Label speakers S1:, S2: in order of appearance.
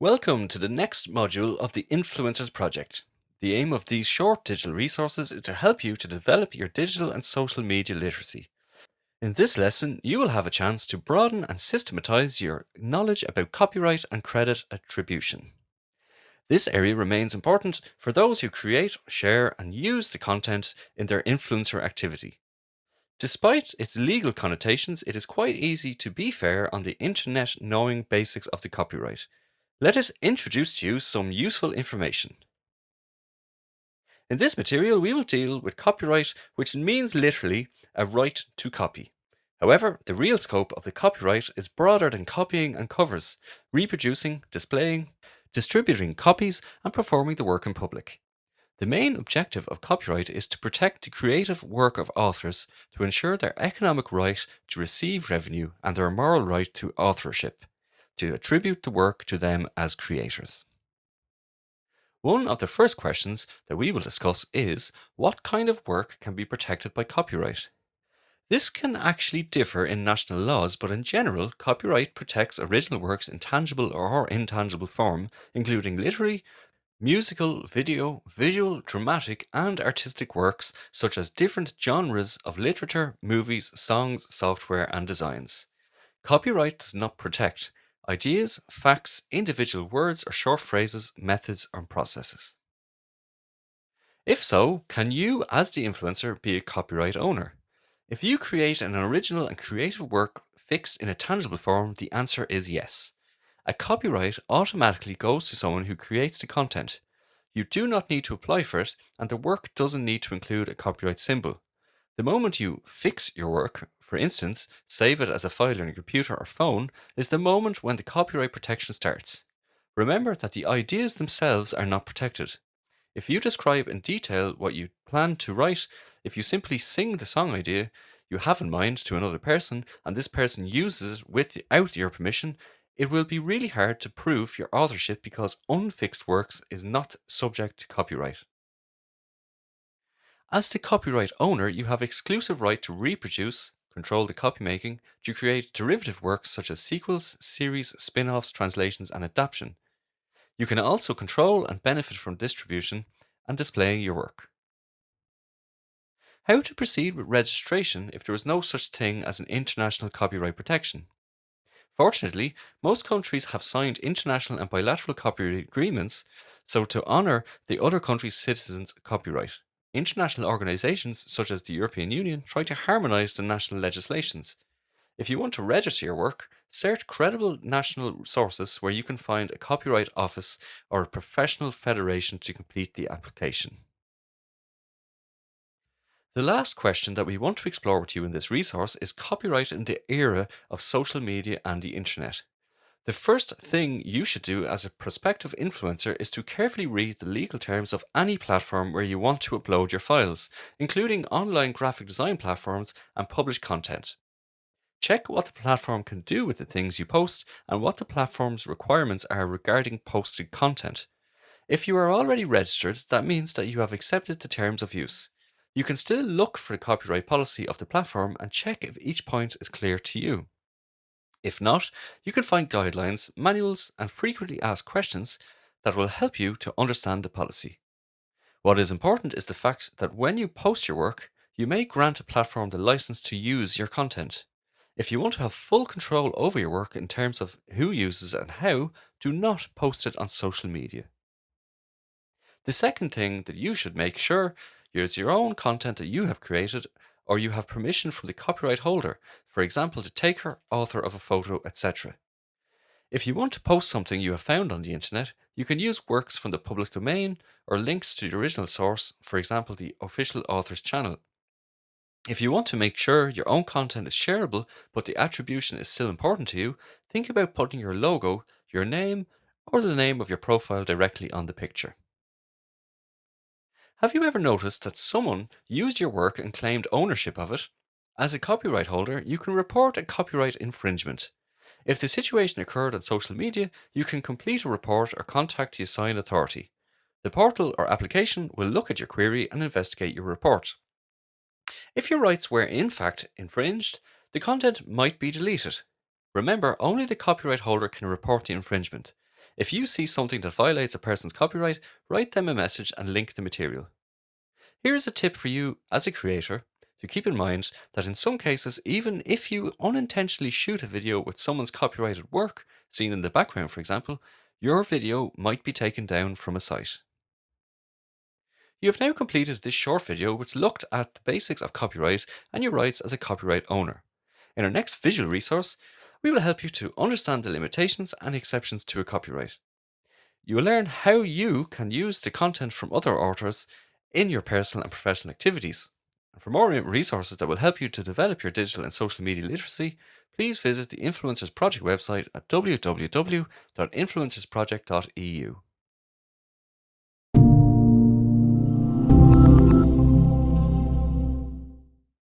S1: Welcome to the next module of the Influencers Project. The aim of these short digital resources is to help you to develop your digital and social media literacy. In this lesson, you will have a chance to broaden and systematize your knowledge about copyright and credit attribution. This area remains important for those who create, share, and use the content in their influencer activity. Despite its legal connotations, it is quite easy to be fair on the internet knowing basics of the copyright. Let us introduce to you some useful information. In this material, we will deal with copyright, which means literally a right to copy. However, the real scope of the copyright is broader than copying and covers reproducing, displaying, distributing copies, and performing the work in public. The main objective of copyright is to protect the creative work of authors to ensure their economic right to receive revenue and their moral right to authorship, to attribute the work to them as creators. One of the first questions that we will discuss is what kind of work can be protected by copyright? This can actually differ in national laws, but in general, copyright protects original works in tangible or intangible form, including literary, musical, video, visual, dramatic, and artistic works such as different genres of literature, movies, songs, software, and designs. Copyright does not protect ideas, facts, individual words or short phrases, methods, or processes. If so, can you, as the influencer, be a copyright owner? If you create an original and creative work fixed in a tangible form, the answer is yes. A copyright automatically goes to someone who creates the content. You do not need to apply for it, and the work doesn't need to include a copyright symbol. The moment you fix your work, for instance, save it as a file on your computer or phone, is the moment when the copyright protection starts. Remember that the ideas themselves are not protected. If you describe in detail what you plan to write, if you simply sing the song idea you have in mind to another person and this person uses it without your permission, it will be really hard to prove your authorship because unfixed works is not subject to copyright. As the copyright owner, you have exclusive right to reproduce, control the copymaking, to create derivative works such as sequels, series, spin-offs, translations, and adaptation. You can also control and benefit from distribution and displaying your work. How to proceed with registration if there is no such thing as an international copyright protection? Fortunately, most countries have signed international and bilateral copyright agreements, so to honour the other country's citizens' copyright. International organisations such as the European Union try to harmonise the national legislations. If you want to register your work, search credible national sources where you can find a copyright office or a professional federation to complete the application. The last question that we want to explore with you in this resource is copyright in the era of social media and the internet. The first thing you should do as a prospective influencer is to carefully read the legal terms of any platform where you want to upload your files, including online graphic design platforms and published content. Check what the platform can do with the things you post and what the platform's requirements are regarding posted content. If you are already registered, that means that you have accepted the terms of use. You can still look for the copyright policy of the platform and check if each point is clear to you. If not, you can find guidelines, manuals, and frequently asked questions that will help you to understand the policy. What is important is the fact that when you post your work, you may grant a platform the license to use your content. If you want to have full control over your work in terms of who uses it and how, do not post it on social media. The second thing that you should make sure is your own content that you have created or you have permission from the copyright holder, for example, the taker, author of a photo, etc. If you want to post something you have found on the internet, you can use works from the public domain or links to the original source, for example, the official author's channel. If you want to make sure your own content is shareable, but the attribution is still important to you, think about putting your logo, your name, or the name of your profile directly on the picture. Have you ever noticed that someone used your work and claimed ownership of it? As a copyright holder, you can report a copyright infringement. If the situation occurred on social media, you can complete a report or contact the assigned authority. The portal or application will look at your query and investigate your report. If your rights were in fact infringed, the content might be deleted. Remember, only the copyright holder can report the infringement. If you see something that violates a person's copyright, write them a message and link the material. Here is a tip for you as a creator to keep in mind that in some cases, even if you unintentionally shoot a video with someone's copyrighted work, seen in the background for example, your video might be taken down from a site. You have now completed this short video which looked at the basics of copyright and your rights as a copyright owner. In our next visual resource, we will help you to understand the limitations and exceptions to a copyright. You will learn how you can use the content from other authors in your personal and professional activities. And for more resources that will help you to develop your digital and social media literacy, please visit the Influencers Project website at www.influencersproject.eu.